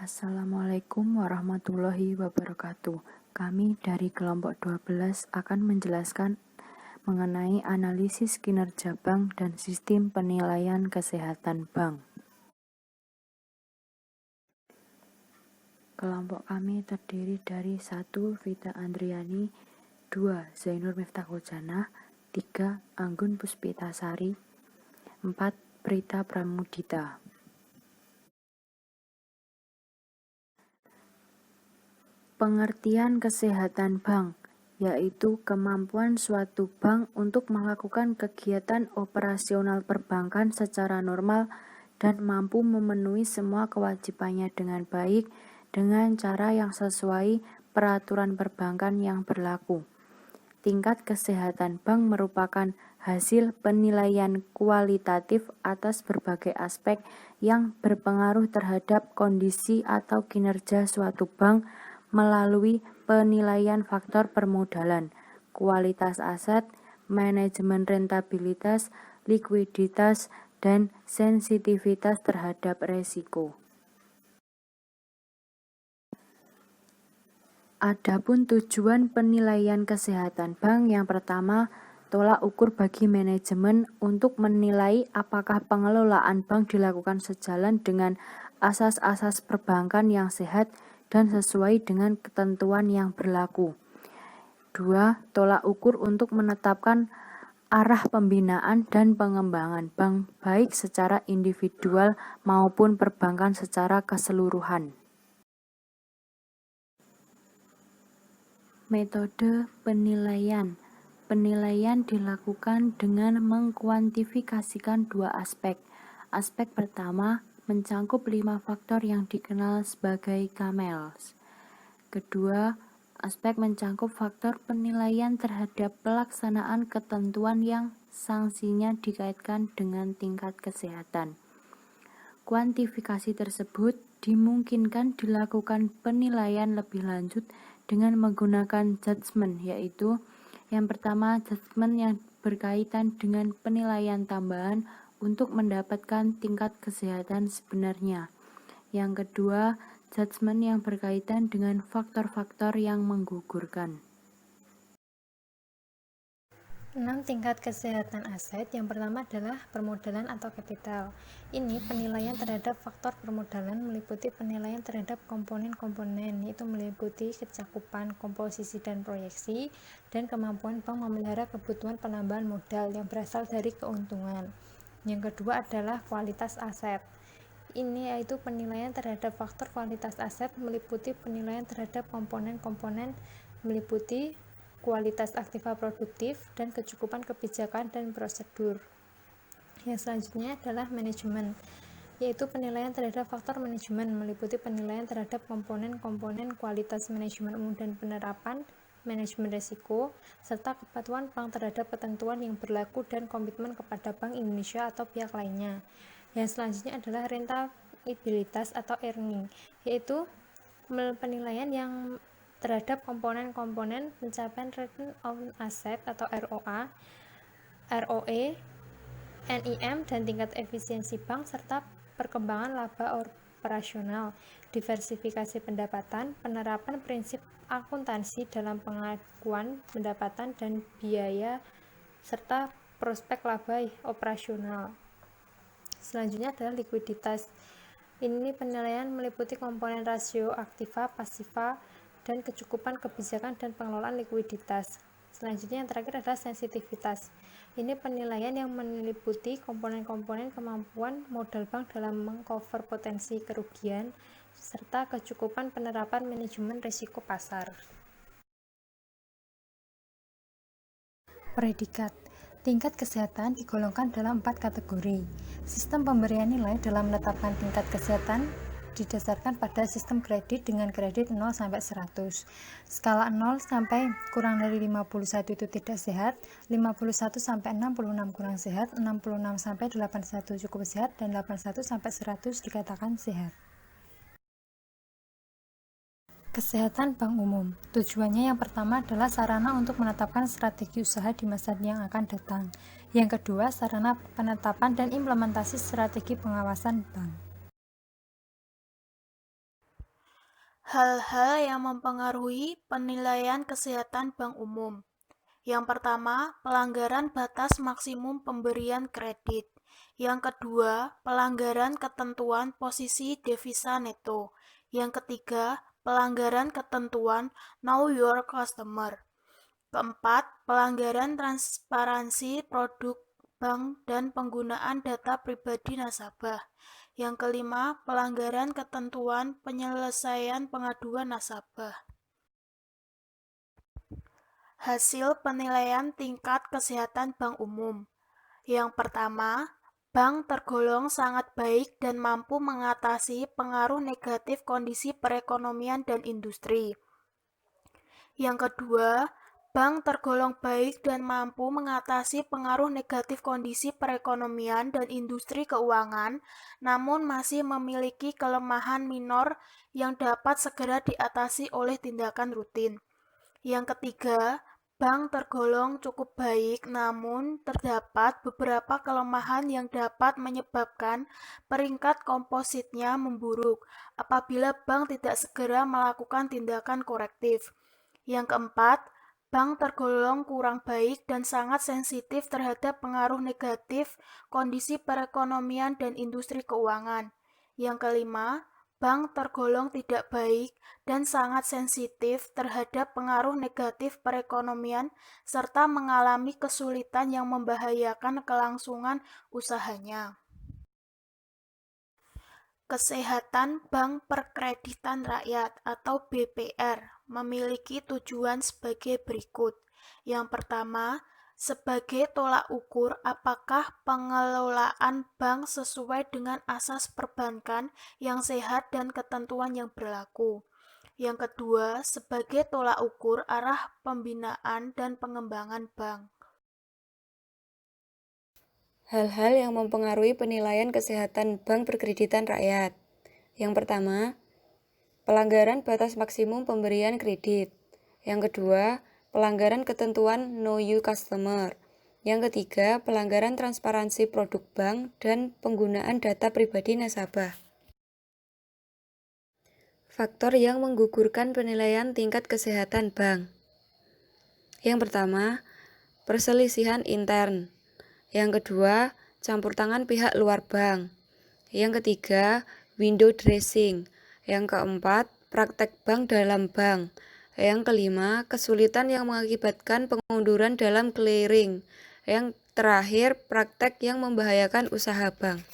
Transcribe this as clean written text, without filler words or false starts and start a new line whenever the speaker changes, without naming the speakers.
Assalamualaikum warahmatullahi wabarakatuh. Kami dari kelompok 12 akan menjelaskan mengenai analisis kinerja bank dan sistem penilaian kesehatan bank. Kelompok kami terdiri dari 1. Vita Andriani, 2. Zainur Miftahul Janah, 3. Anggun Puspitasari, 4. Prita Pramudita. Pengertian kesehatan bank, yaitu kemampuan suatu bank untuk melakukan kegiatan operasional perbankan secara normal dan mampu memenuhi semua kewajibannya dengan baik dengan cara yang sesuai peraturan perbankan yang berlaku. Tingkat kesehatan bank merupakan hasil penilaian kualitatif atas berbagai aspek yang berpengaruh terhadap kondisi atau kinerja suatu bank melalui penilaian faktor permodalan, kualitas aset, manajemen rentabilitas, likuiditas, dan sensitivitas terhadap resiko. Adapun tujuan penilaian kesehatan bank yang pertama, tolak ukur bagi manajemen untuk menilai apakah pengelolaan bank dilakukan sejalan dengan asas-asas perbankan yang sehat dan sesuai dengan ketentuan yang berlaku. 2. Tolak ukur untuk menetapkan arah pembinaan dan pengembangan bank baik secara individual maupun perbankan secara keseluruhan. Metode penilaian. Penilaian dilakukan dengan mengkuantifikasikan dua aspek. Aspek pertama mencangkup 5 faktor yang dikenal sebagai CAMELS. Kedua, aspek mencangkup faktor penilaian terhadap pelaksanaan ketentuan yang sanksinya dikaitkan dengan tingkat kesehatan. Kuantifikasi tersebut dimungkinkan dilakukan penilaian lebih lanjut dengan menggunakan judgement, yaitu yang pertama judgement yang berkaitan dengan penilaian tambahan untuk mendapatkan tingkat kesehatan sebenarnya. Yang kedua, judgement yang berkaitan dengan faktor-faktor yang menggugurkan.
6. Tingkat kesehatan aset. Yang pertama adalah permodalan atau kapital. Ini penilaian terhadap faktor permodalan meliputi penilaian terhadap komponen-komponen, yaitu meliputi kecakupan, komposisi dan proyeksi, dan kemampuan bank memelihara kebutuhan penambahan modal yang berasal dari keuntungan. Yang kedua adalah kualitas aset. Ini yaitu penilaian terhadap faktor kualitas aset meliputi penilaian terhadap komponen-komponen meliputi kualitas aktiva produktif dan kecukupan kebijakan dan prosedur. Yang selanjutnya adalah manajemen, yaitu penilaian terhadap faktor manajemen meliputi penilaian terhadap komponen-komponen kualitas manajemen umum dan penerapan manajemen risiko, serta kepatuhan bank terhadap ketentuan yang berlaku dan komitmen kepada Bank Indonesia atau pihak lainnya. Yang selanjutnya adalah rentabilitas atau earning, yaitu penilaian yang terhadap komponen-komponen pencapaian return on asset atau ROA, ROE, NIM, dan tingkat efisiensi bank, serta perkembangan laba operasional, diversifikasi pendapatan, penerapan prinsip akuntansi dalam pengakuan pendapatan dan biaya, serta prospek laba operasional. Selanjutnya adalah likuiditas. Ini penilaian meliputi komponen rasio aktiva, pasiva, dan kecukupan kebijakan dan pengelolaan likuiditas. Selanjutnya yang terakhir adalah sensitivitas. Ini penilaian yang meliputi komponen-komponen kemampuan modal bank dalam mengcover potensi kerugian, serta kecukupan penerapan manajemen risiko pasar. Predikat. Tingkat kesehatan digolongkan dalam 4 kategori. Sistem pemberian nilai dalam menetapkan tingkat kesehatan didasarkan pada sistem kredit dengan kredit 0 sampai 100. Skala 0 sampai kurang dari 51 itu tidak sehat, 51 sampai 66 kurang sehat, 66 sampai 81 cukup sehat, dan 81 sampai 100 dikatakan sehat. Kesehatan bank umum. Tujuannya yang pertama adalah sarana untuk menetapkan strategi usaha di masa yang akan datang. Yang kedua, sarana penetapan dan implementasi strategi pengawasan bank.
Hal-hal yang mempengaruhi penilaian kesehatan bank umum. Yang pertama, pelanggaran batas maksimum pemberian kredit. Yang kedua, pelanggaran ketentuan posisi devisa neto. Yang ketiga, pelanggaran ketentuan Know Your Customer. Keempat, pelanggaran transparansi produk bank dan penggunaan data pribadi nasabah. Yang kelima, pelanggaran ketentuan penyelesaian pengaduan nasabah. Hasil penilaian tingkat kesehatan bank umum. Yang pertama, bank tergolong sangat baik dan mampu mengatasi pengaruh negatif kondisi perekonomian dan industri. Yang kedua, bank tergolong baik dan mampu mengatasi pengaruh negatif kondisi perekonomian dan industri keuangan, namun masih memiliki kelemahan minor yang dapat segera diatasi oleh tindakan rutin. Yang ketiga, bank tergolong cukup baik, namun terdapat beberapa kelemahan yang dapat menyebabkan peringkat kompositnya memburuk apabila bank tidak segera melakukan tindakan korektif. Yang keempat, bank tergolong kurang baik dan sangat sensitif terhadap pengaruh negatif kondisi perekonomian dan industri keuangan. Yang kelima, bank tergolong tidak baik dan sangat sensitif terhadap pengaruh negatif perekonomian serta mengalami kesulitan yang membahayakan kelangsungan usahanya. Kesehatan Bank Perkreditan Rakyat atau BPR memiliki tujuan sebagai berikut. Yang pertama, sebagai tolak ukur apakah pengelolaan bank sesuai dengan asas perbankan yang sehat dan ketentuan yang berlaku. Yang kedua, sebagai tolak ukur arah pembinaan dan pengembangan bank.
Hal-hal yang mempengaruhi penilaian kesehatan bank perkreditan rakyat. Yang pertama, pelanggaran batas maksimum pemberian kredit. Yang kedua, pelanggaran ketentuan Know Your Customer. Yang ketiga, pelanggaran transparansi produk bank dan penggunaan data pribadi nasabah. Faktor yang menggugurkan penilaian tingkat kesehatan bank. Yang pertama, perselisihan intern. Yang kedua, campur tangan pihak luar bank. Yang ketiga, window dressing. Yang keempat, praktek bank dalam bank. Yang kelima, kesulitan yang mengakibatkan pengunduran dalam clearing. Yang terakhir, praktek yang membahayakan usaha bank.